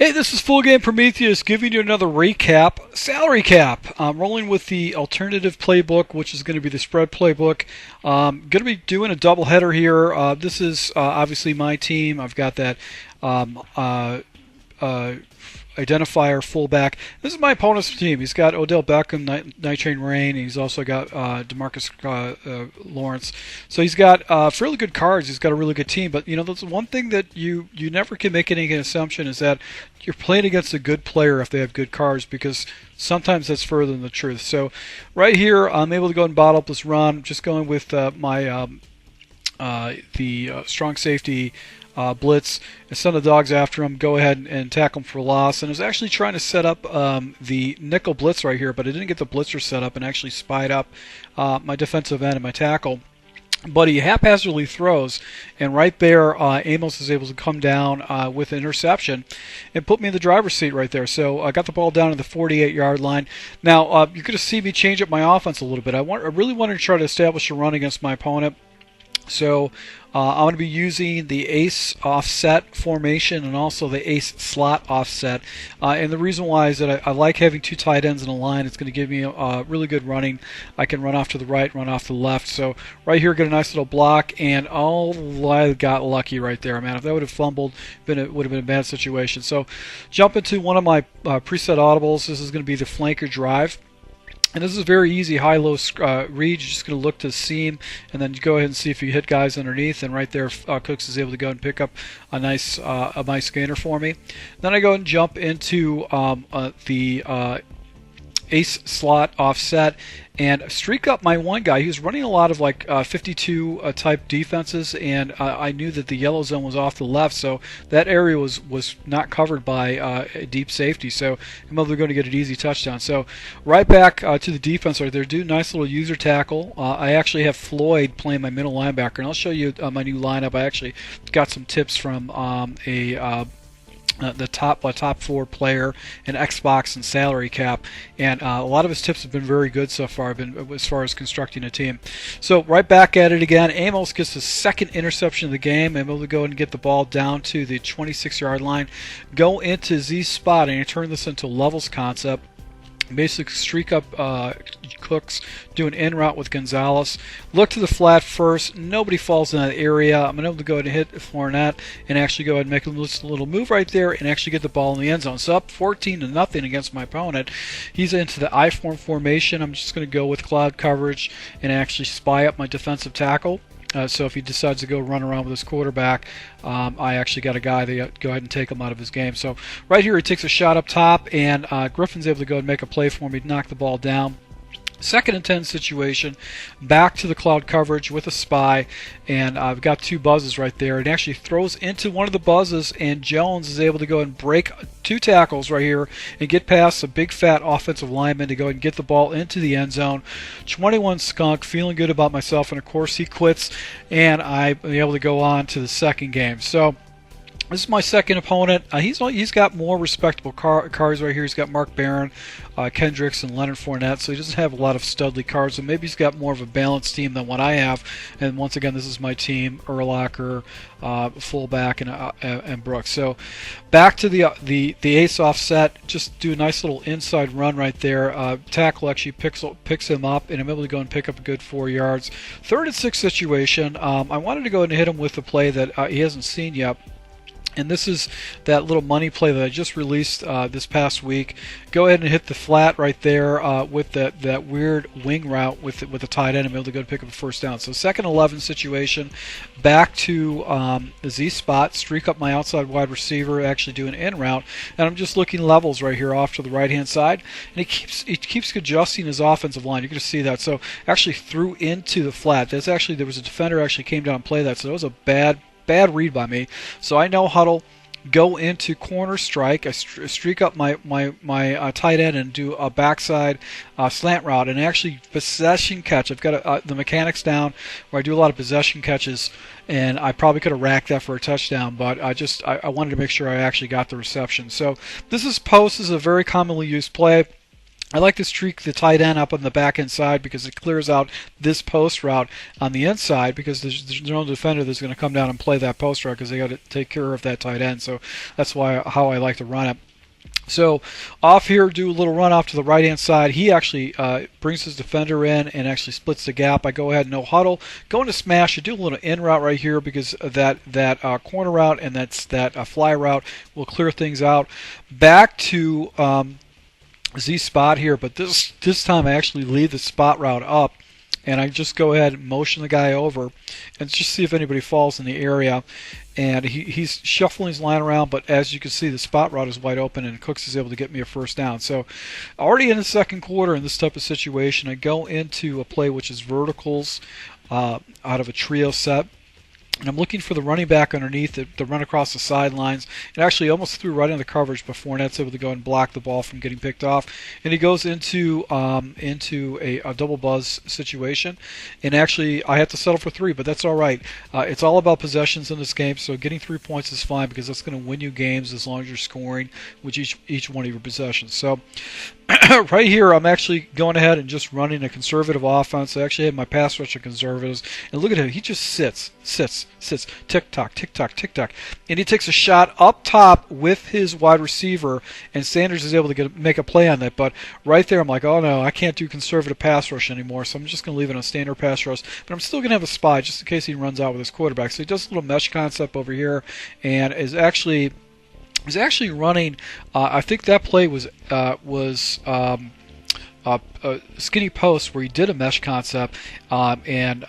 Hey, this is Full Game Prometheus giving you another recap, salary cap. I'm rolling with the alternative playbook, which is going to be the spread playbook. Going to be doing a double header here. This is obviously my team. I've got that identifier fullback. This is my opponent's team. He's got Odell Beckham, Night Train Rain. He's also got DeMarcus Lawrence. So he's got fairly good cards. He's got a really good team. But you know, that's one thing that you never can make any assumption is that you're playing against a good player if they have good cards, because sometimes that's further than the truth. So right here, I'm able to go and bottle up this run. Just going with my strong safety. Blitz, and send the dogs after him, go ahead and tackle him for loss. And I was actually trying to set up the nickel blitz right here, but I didn't get the blitzer set up and actually spied up my defensive end and my tackle. But he haphazardly throws, and right there, Amos is able to come down with an interception and put me in the driver's seat right there. So I got the ball down to the 48-yard line. Now, you're going to see me change up my offense a little bit. I really wanted to try to establish a run against my opponent. So I'm going to be using the ace offset formation and also the ace slot offset. And the reason why is that I like having two tight ends in a line. It's going to give me really good running. I can run off to the right, run off to the left. So right here, get a nice little block, and I got lucky right there, man. If that would have fumbled, it would have been a bad situation. So jump into one of my preset audibles. This is going to be the flanker drive. And this is a very easy high-low read. You're just going to look to the seam and then go ahead and see if you hit guys underneath. And right there, Cooks is able to go and pick up a nice gainer for me. Then I go and jump into the ace slot offset and streak up my one guy. He was running a lot of like 52 type defenses, and I knew that the yellow zone was off the left, so that area was not covered by deep safety, so I'm able to go to get an easy touchdown. So right back to the defense right there, do a nice little user tackle. I actually have Floyd playing my middle linebacker, and I'll show you my new lineup. I actually got some tips from the top four player in Xbox and salary cap, and a lot of his tips have been very good so far, as far as constructing a team. So right back at it again. Amos gets the second interception of the game. I'm able to go and get the ball down to the 26-yard line, go into Z spot, and turn this into a levels concept. Basically streak up Cooks, do an in route with Gonzalez, look to the flat first, nobody falls in that area. I'm able to go ahead and hit Fournette and actually go ahead and make a little move right there and actually get the ball in the end zone. So up 14-0 against my opponent. He's into the I-form formation. I'm just going to go with cloud coverage and actually spy up my defensive tackle. So if he decides to go run around with his quarterback, I actually got a guy to go ahead and take him out of his game. So right here, he takes a shot up top, and Griffin's able to go and make a play for me, knock the ball down. Second and 10 situation, back to the cloud coverage with a spy, and I've got two buzzes right there. It actually throws into one of the buzzes, and Jones is able to go and break two tackles right here and get past a big fat offensive lineman to go and get the ball into the end zone. 21 skunk, feeling good about myself, and of course he quits, and I'm able to go on to the second game. So this is my second opponent. He's got more respectable cards right here. He's got Mark Barron, Kendricks, and Leonard Fournette, so he doesn't have a lot of studly cards. So maybe he's got more of a balanced team than what I have. And once again, this is my team: Urlacher, fullback, and Brooks. So back to the ace offset. Just do a nice little inside run right there. Tackle actually picks him up, and I'm able to go and pick up a good 4 yards. Third and 6 situation. I wanted to go and hit him with a play that he hasn't seen yet. And this is that little money play that I just released this past week. Go ahead and hit the flat right there with that weird wing route with the tight end. I'm able to go and pick up a first down. So second 11 situation, back to the Z spot, streak up my outside wide receiver, actually do an in route, and I'm just looking levels right here off to the right hand side. And he keeps adjusting his offensive line. You're going to see that. So actually threw into the flat. There was a defender actually came down and played that. So that was a bad read by me. So I know huddle, go into corner strike. I streak up my tight end and do a backside slant route and actually possession catch. I've got the mechanics down where I do a lot of possession catches, and I probably could have racked that for a touchdown, but I wanted to make sure I actually got the reception. So this is a very commonly used play. I like to streak the tight end up on the back end side because it clears out this post route on the inside, because there's no defender that's going to come down and play that post route because they got to take care of that tight end. So that's how I like to run it. So off here, do a little run off to the right hand side. He actually brings his defender in and actually splits the gap. I go ahead and no huddle, go into smash. I do a little in route right here because of that corner route and that fly route will clear things out. Back to Z spot here, but this time I actually leave the spot route up, and I just go ahead and motion the guy over and just see if anybody falls in the area. And he's shuffling his line around, but as you can see, the spot route is wide open, and Cooks is able to get me a first down. So already in the second quarter in this type of situation, I go into a play which is verticals out of a trio set. And I'm looking for the running back underneath to run across the sidelines. It actually almost threw right into coverage, but Fournette's able to go and block the ball from getting picked off. And he goes into a double buzz situation. And actually, I have to settle for 3, but that's all right. It's all about possessions in this game, so getting 3 points is fine because that's going to win you games as long as you're scoring with each one of your possessions. So right here, I'm actually going ahead and just running a conservative offense. I actually have my pass rush of conservatives. And look at him. He just sits. Tick-tock, tick-tock, tick-tock. And he takes a shot up top with his wide receiver, and Sanders is able to make a play on that. But right there, I'm like, oh, no, I can't do conservative pass rush anymore, so I'm just going to leave it on standard pass rush. But I'm still going to have a spy just in case he runs out with his quarterback. So he does a little mesh concept over here and is actually running. I think that play was a skinny post where he did a mesh concept, and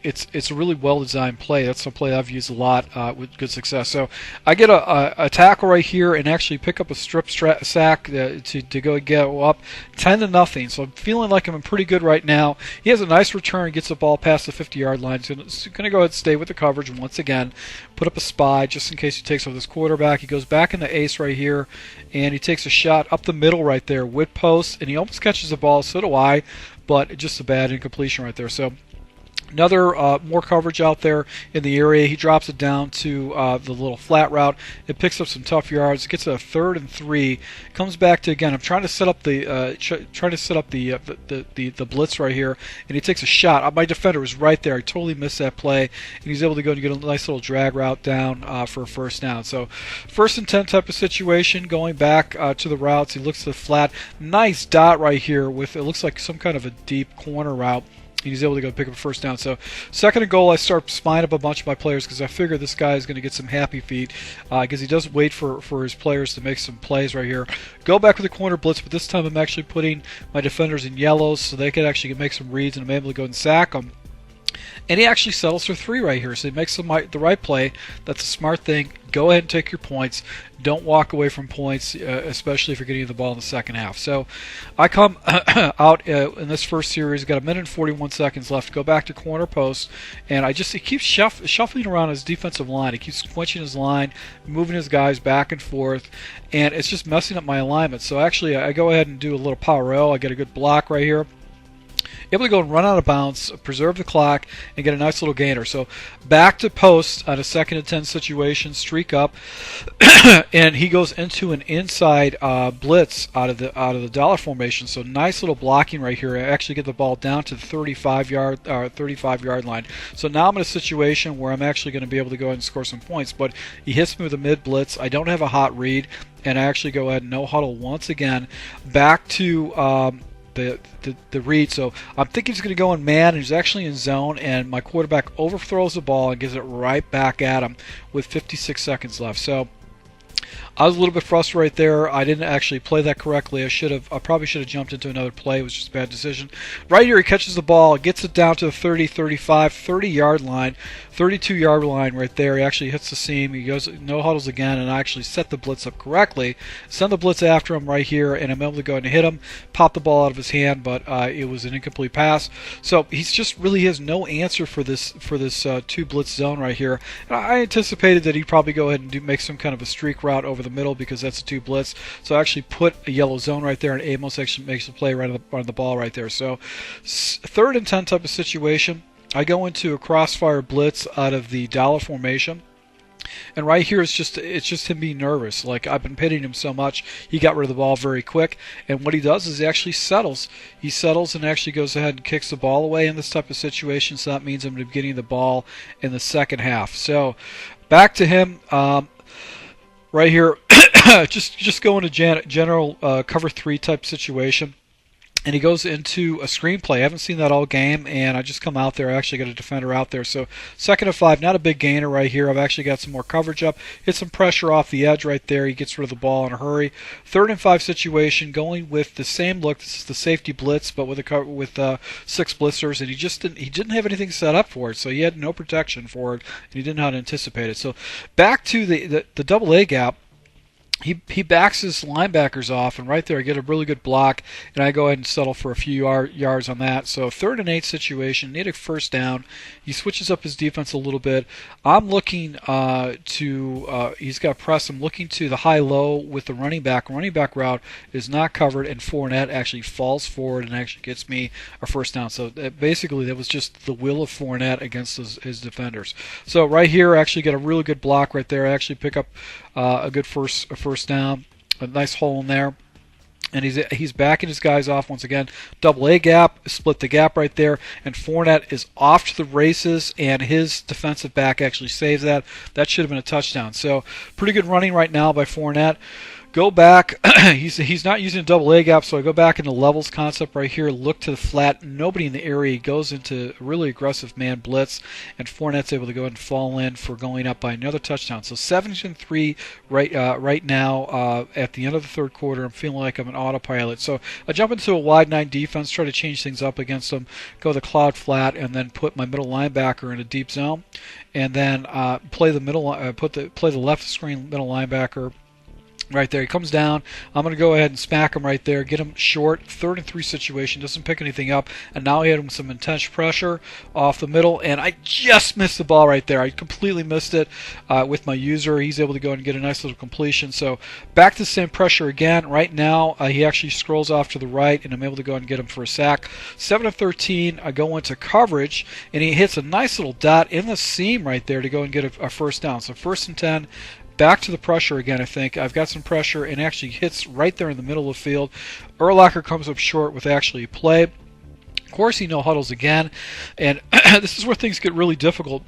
it's a really well-designed play. That's a play I've used a lot with good success. So I get a tackle right here and actually pick up a strip sack to go get up 10-0. So I'm feeling like I'm pretty good right now. He has a nice return, gets the ball past the 50-yard line. He's going to go ahead and stay with the coverage once again, put up a spy just in case he takes over this quarterback. He goes back in the ace right here, and he takes a shot up the middle right there with post, and he almost catches the ball. So do I, but just a bad incompletion right there. So another more coverage out there in the area. He drops it down to the little flat route. It picks up some tough yards. It gets a 3rd and 3. Comes back to, again, I'm trying to set up the the blitz right here, and he takes a shot. My defender was right there. I totally missed that play, and he's able to go and get a nice little drag route down for a first down. So 1st and 10 type of situation. Going back to the routes, he looks to the flat. Nice dot right here with, it looks like some kind of a deep corner route. He's able to go pick up a first down. So 2nd and goal, I start spying up a bunch of my players because I figure this guy is going to get some happy feet because he does wait for his players to make some plays right here. Go back with the corner blitz, but this time I'm actually putting my defenders in yellows so they can actually make some reads, and I'm able to go and sack them. And he actually settles for 3 right here, so he makes the right play. That's a smart thing. Go ahead and take your points. Don't walk away from points, especially if you're getting the ball in the second half. So I come out in this first series, got 1 minute and 41 seconds left. Go back to corner post, and he keeps shuffling around his defensive line. He keeps quenching his line, moving his guys back and forth, and it's just messing up my alignment. So actually, I go ahead and do a little power L. I get a good block right here. Able to go and run out of bounds, preserve the clock, and get a nice little gainer. So back to post on a 2nd and 10 situation, streak up, and he goes into an inside blitz out of the dollar formation. So nice little blocking right here. I actually get the ball down to the 35-yard line. So now I'm in a situation where I'm actually going to be able to go ahead and score some points. But he hits me with a mid blitz. I don't have a hot read, and I actually go ahead and no huddle once again. Back to the read. So I'm thinking he's going to go in man, and he's actually in zone, and my quarterback overthrows the ball and gives it right back at him with 56 seconds left. So I was a little bit frustrated right there. I didn't actually play that correctly. I probably should have jumped into another play. It was just a bad decision. Right here, he catches the ball, gets it down to the 30, 35, 30-yard line, 32-yard line right there. He actually hits the seam. He goes no huddles again, and I actually set the blitz up correctly. Send the blitz after him right here, and I'm able to go and hit him, pop the ball out of his hand, but it was an incomplete pass. So he's just really has no answer for this 2 blitz zone right here. And I anticipated that he'd probably go ahead and make some kind of a streak route over the middle because that's a 2 blitz. So I actually put a yellow zone right there, and Amos actually makes a play right on the ball right there. So 3rd and 10 type of situation. I go into a crossfire blitz out of the dollar formation. And right here, it's just him being nervous. Like, I've been pitting him so much, he got rid of the ball very quick. And what he does is he actually settles. He settles and actually goes ahead and kicks the ball away in this type of situation. So that means I'm going to be getting the ball in the second half. So back to him. Right here, just going to general cover 3 type situation. And he goes into a screenplay. I haven't seen that all game, and I just come out there. I actually got a defender out there. So 2nd and 5, not a big gainer right here. I've actually got some more coverage up. Hit some pressure off the edge right there. He gets rid of the ball in a hurry. 3rd and 5 situation, going with the same look. This is the safety blitz, but with 6 blitzers, and he didn't have anything set up for it, so he had no protection for it, and he didn't know how to anticipate it. So back to the double A gap. He backs his linebackers off, and right there I get a really good block, and I go ahead and settle for a few yards on that. So 3rd and 8 situation, need a first down. He switches up his defense a little bit. I'm looking he's got press. I'm looking to the high-low with the running back. Running back route is not covered, and Fournette actually falls forward and actually gets me a first down. So basically that was just the will of Fournette against his defenders. So right here I actually get a really good block right there. I actually pick up a good first down, a nice hole in there, and he's backing his guys off once again. Double A gap, split the gap right there, and Fournette is off to the races, and his defensive back actually saves that. That should have been a touchdown. So pretty good running right now by Fournette. Go back. He's not using a double A gap, so I go back into levels concept right here. Look to the flat. Nobody in the area. He goes into a really aggressive man blitz, and Fournette's able to go ahead and fall in for going up by another touchdown. So 17-3 right now at the end of the 3rd quarter. I'm feeling like I'm an autopilot. So I jump into a wide 9 defense, try to change things up against them, go the cloud flat, and then put my middle linebacker in a deep zone, and then play the left screen middle linebacker. Right there, he comes down. I'm going to go ahead and smack him right there, get him short. 3rd and 3 situation, doesn't pick anything up, and now he had him some intense pressure off the middle, and I just missed the ball right there. I completely missed it with my user. He's able to go and get a nice little completion. So back to the same pressure again. Right now, he actually scrolls off to the right, and I'm able to go and get him for a sack. 7 of 13, I go into coverage, and he hits a nice little dot in the seam right there to go and get a first down. So 1st and 10. Back to the pressure again, I think. I've got some pressure and actually hits right there in the middle of the field. Urlacher comes up short with actually a play. Of course, he no huddles again, and this is where things get really difficult.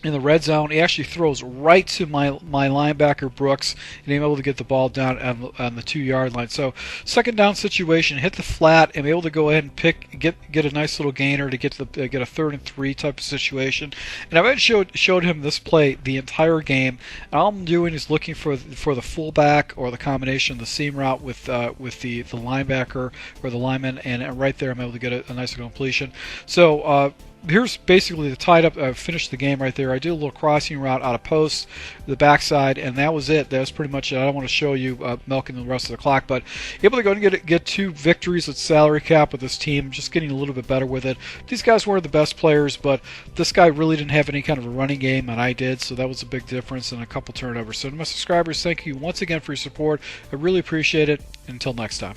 In the red zone, he actually throws right to my linebacker Brooks, and I'm able to get the ball down on the 2-yard line. So 2nd down situation, hit the flat, I'm able to go ahead and get a nice little gainer to get a 3rd and 3 type of situation. And I've showed him this play the entire game. And all I'm doing is looking for the fullback or the combination of the seam route with the linebacker or the lineman, and right there I'm able to get a nice little completion. So here's basically the tied up. Finished the game right there. I did a little crossing route out of post, the backside, and that was it. That was pretty much it. I don't want to show you milking the rest of the clock, but able to go and get 2 victories at salary cap with this team. Just getting a little bit better with it. These guys weren't the best players, but this guy really didn't have any kind of a running game, and I did, so that was a big difference and a couple turnovers. So to my subscribers, thank you once again for your support. I really appreciate it. Until next time.